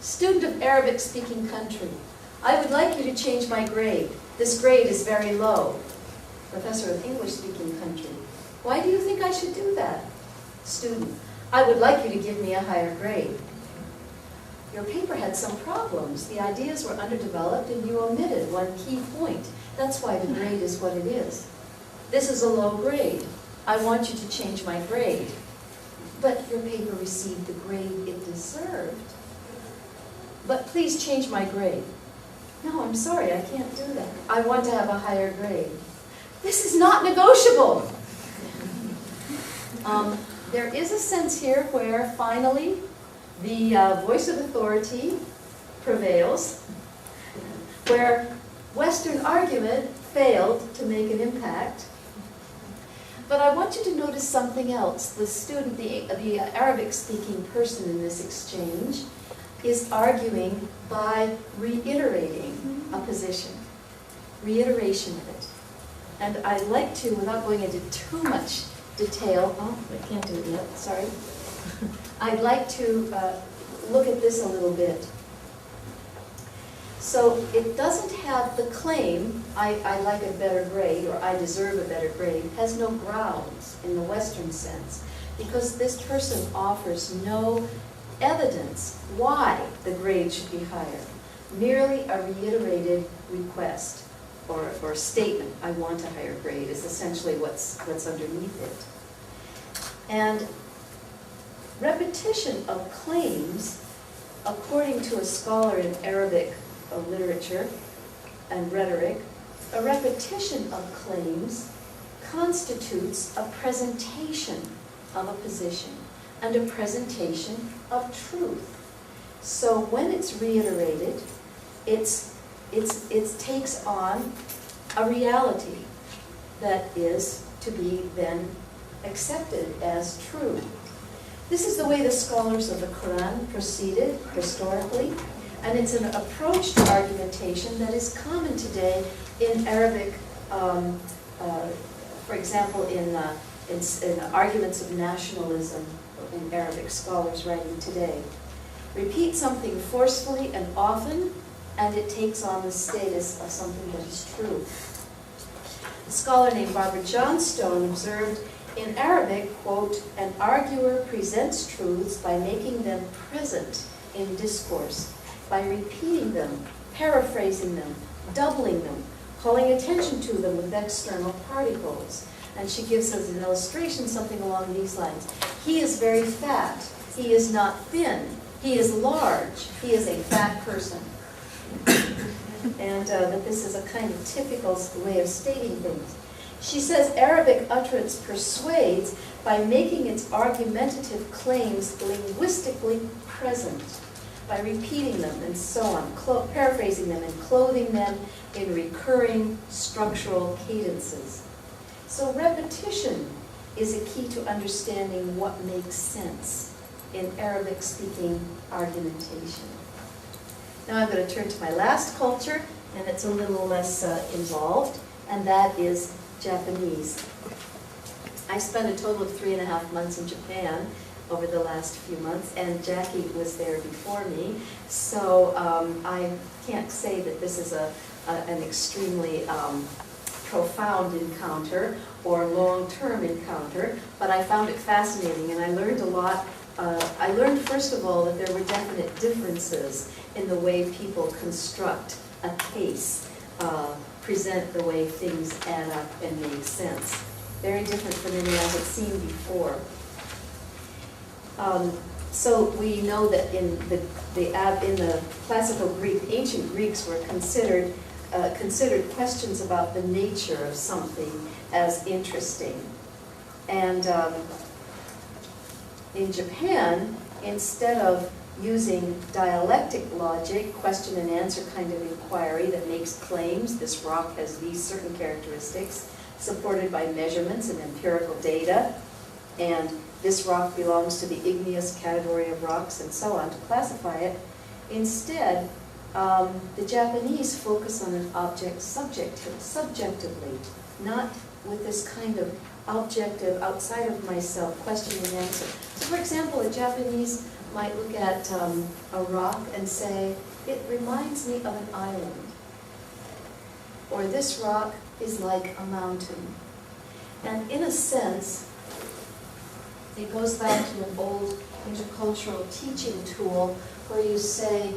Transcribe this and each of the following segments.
Student of Arabic-speaking country, I would like you to change my grade. This grade is very low. Professor of English-speaking country, why do you think I should do that? Student, I would like you to give me a higher grade. Your paper had some problems. The ideas were underdeveloped and you omitted one key point. That's why the grade is what it is. This is a low grade. I want you to change my grade. But your paper received the grade it deserved. But please change my grade. No, I'm sorry, I can't do that. I want to have a higher grade. This is not negotiable. There is a sense here where finally the voice of authority prevails, where Western argument failed to make an impact. But I want you to notice something else. The student, the Arabic-speaking person in this exchange, is arguing by reiterating a position, reiteration of it. And I'd like to, without going into too much detail, oh, I can't do it yet, sorry. I'd like to look at this a little bit. So it doesn't have the claim, I like a better grade, or I deserve a better grade, has no grounds in the Western sense, because this person offers no evidence why the grade should be higher. Merely a reiterated request or statement, I want a higher grade, is essentially what's underneath it. And repetition of claims, according to a scholar in Arabic literature and rhetoric, a repetition of claims constitutes a presentation of a position and a presentation of truth. So when it's reiterated, it takes on a reality that is to be then accepted as true. This is the way the scholars of the Quran proceeded historically, and it's an approach to argumentation that is common today in Arabic, for example, in arguments of nationalism in Arabic scholars writing today. Repeat something forcefully and often, and it takes on the status of something that is true. A scholar named Barbara Johnstone observed, in Arabic, quote, an arguer presents truths by making them present in discourse, by repeating them, paraphrasing them, doubling them, calling attention to them with external particles. And she gives us an illustration, something along these lines. He is very fat. He is not thin. He is large. He is a fat person. And that this is a kind of typical way of stating things. She says Arabic utterance persuades by making its argumentative claims linguistically present, by repeating them and so on, paraphrasing them and clothing them in recurring structural cadences. So repetition is a key to understanding what makes sense in Arabic-speaking argumentation. Now I'm going to turn to my last culture, and it's a little less involved, and that is Japanese. I spent a total of 3.5 months in Japan over the last few months, and Jackie was there before me, so I can't say that this is an extremely profound encounter or long-term encounter, but I found it fascinating, and I learned a lot. I learned, first of all, that there were definite differences in the way people construct a case, present the way things add up and make sense. Very different from any I had seen before. So we know that in the classical Greek, ancient Greeks were considered questions about the nature of something as interesting. And in Japan, instead of using dialectic logic, question and answer kind of inquiry that makes claims, this rock has these certain characteristics, supported by measurements and empirical data, and this rock belongs to the igneous category of rocks, and so on, to classify it. Instead, the Japanese focus on an object subjectively, not with this kind of objective, outside of myself, question and answer. So for example, a Japanese might look at a rock and say, it reminds me of an island. Or this rock is like a mountain. And in a sense, it goes back to an old intercultural teaching tool where you say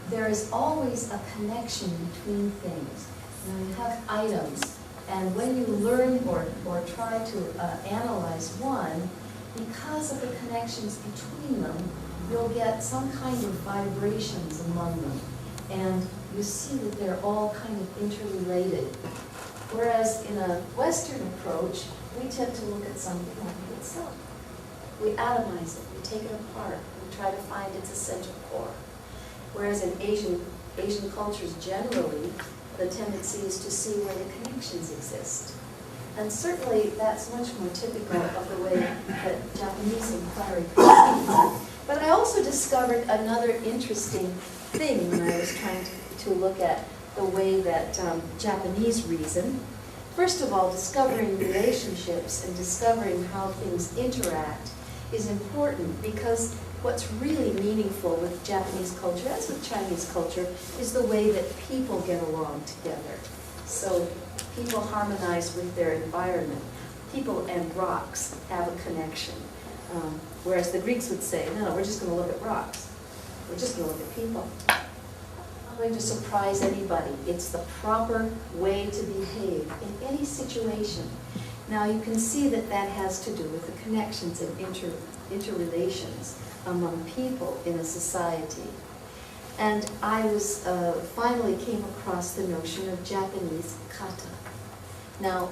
there is always a connection between things. You have items, and when you learn or try to analyze one, because of the connections between them, you'll get some kind of vibrations among them. And you see that they're all kind of interrelated. Whereas in a Western approach, we tend to look at something like itself. We atomize it, we take it apart, we try to find its essential core. Whereas in Asian cultures generally, the tendency is to see where the connections exist. And certainly that's much more typical of the way that Japanese inquiry proceeds. But I also discovered another interesting thing when I was trying to look at the way that Japanese reason. First of all, discovering relationships and discovering how things interact is important, because what's really meaningful with Japanese culture, as with Chinese culture, is the way that people get along together. So people harmonize with their environment. People and rocks have a connection. Whereas the Greeks would say, no, we're just going to look at rocks. We're just going to look at people. I'm going to surprise anybody. It's the proper way to behave in any situation. Now you can see that that has to do with the connections and interrelations among people in a society. And I was finally came across the notion of Japanese kata. Now,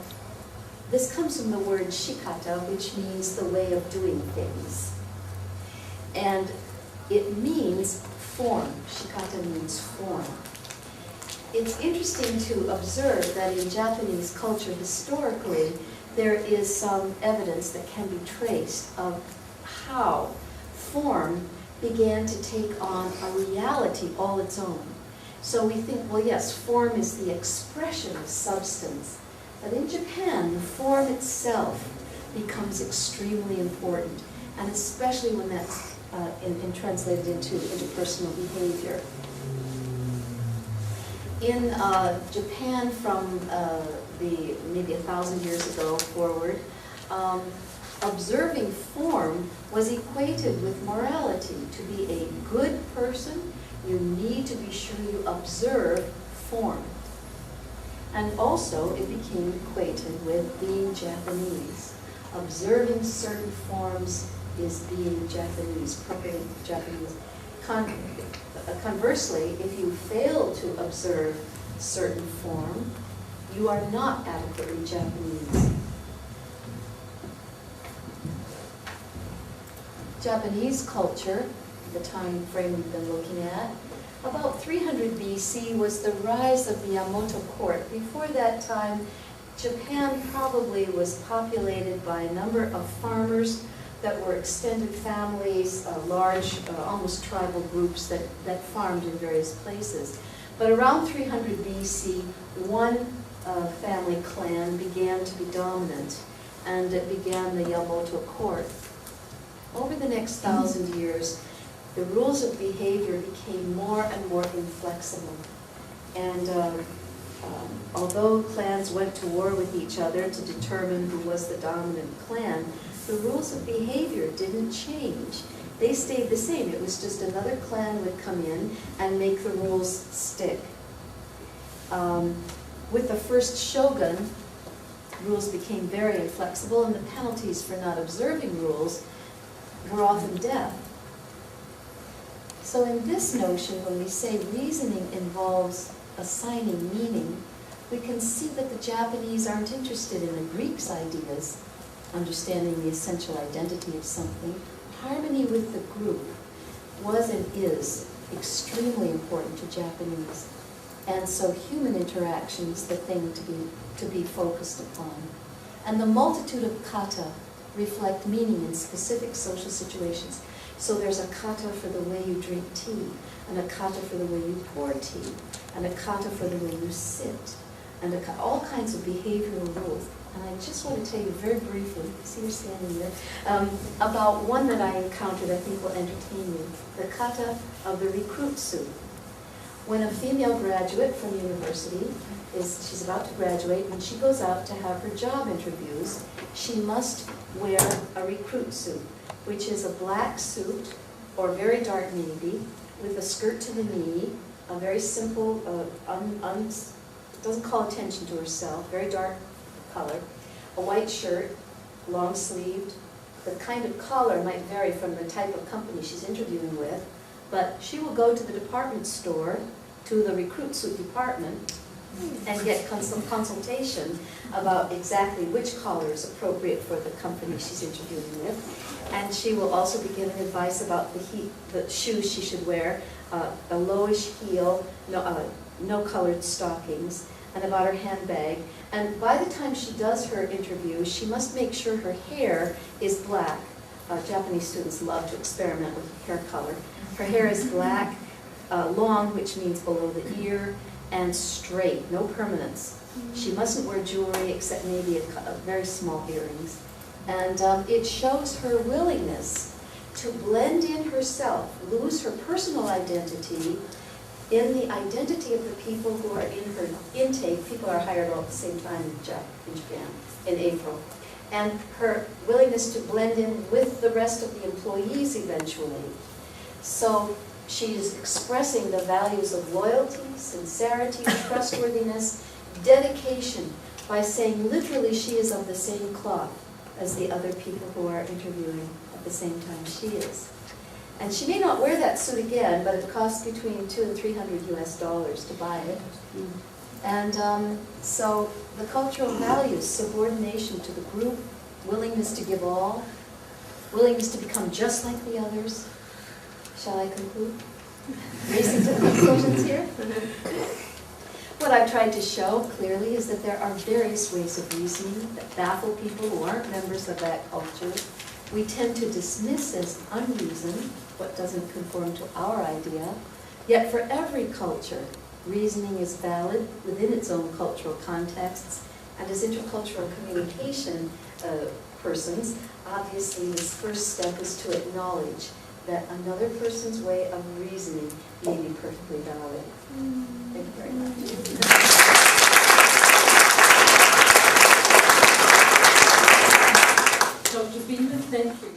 this comes from the word shikata, which means the way of doing things. And it means form. Shikata means form. It's interesting to observe that in Japanese culture historically, there is some evidence that can be traced of how form began to take on a reality all its own. So we think, well, yes, form is the expression of substance. But in Japan, the form itself becomes extremely important, and especially when that's translated into interpersonal behavior. In Japan, from maybe 1,000 years ago forward, observing form was equated with morality. To be a good person, you need to be sure you observe form. And also, it became equated with being Japanese. Observing certain forms is being Japanese, appropriate Japanese. Conversely, if you fail to observe certain form, you are not adequately Japanese. Japanese culture, the time frame we've been looking at, about 300 BC was the rise of the Yamato court. Before that time, Japan probably was populated by a number of farmers that were extended families, large, almost tribal groups that farmed in various places. But around 300 BC, one family clan began to be dominant, and it began the Yamato court. Over the next 1,000 years, the rules of behavior became more and more inflexible. And although clans went to war with each other to determine who was the dominant clan, the rules of behavior didn't change. They stayed the same. It was just another clan would come in and make the rules stick. With the first shogun, rules became very inflexible, and the penalties for not observing rules were often death. So in this notion, when we say reasoning involves assigning meaning, we can see that the Japanese aren't interested in the Greeks' ideas, understanding the essential identity of something. Harmony with the group was and is extremely important to Japanese. And so human interaction is the thing to be focused upon. And the multitude of kata reflect meaning in specific social situations. So there's a kata for the way you drink tea, and a kata for the way you pour tea, and a kata for the way you sit, and all kinds of behavioral rules. And I just want to tell you very briefly, see you're standing there, about one that I encountered I think will entertain you, the kata of the recruit suit. When a female graduate from university she's about to graduate, when she goes out to have her job interviews, she must wear a recruit suit, which is a black suit or very dark navy with a skirt to the knee, a very simple, doesn't call attention to herself, very dark color, a white shirt, long sleeved. The kind of collar might vary from the type of company she's interviewing with, but she will go to the department store, to the recruit suit department, and get some consultation about exactly which collar is appropriate for the company she's interviewing with. And she will also be given advice about the shoes she should wear, a lowish heel, no colored stockings, and about her handbag. And by the time she does her interview, she must make sure her hair is black. Japanese students love to experiment with hair color. Her hair is black, long, which means below the ear, and straight, no permanence. She mustn't wear jewelry except maybe a very small earrings. And it shows her willingness to blend in herself, lose her personal identity in the identity of the people who are in her intake. People are hired all at the same time in Japan, in April. And her willingness to blend in with the rest of the employees eventually. So she is expressing the values of loyalty, sincerity, trustworthiness, dedication, by saying literally she is of the same cloth as the other people who are interviewing at the same time she is. And she may not wear that suit again, but it costs between $200 and $300 US to buy it. And so the cultural values, subordination to the group, willingness to give all, willingness to become just like the others. Shall I conclude? Racing to the conclusions here? What I've tried to show clearly is that there are various ways of reasoning that baffle people who aren't members of that culture. We tend to dismiss as unreason what doesn't conform to our idea. Yet for every culture, reasoning is valid within its own cultural contexts. And as intercultural communication persons, obviously this first step is to acknowledge that another person's way of reasoning may be perfectly valid. Thank you very much. Dr. Binder, thank you.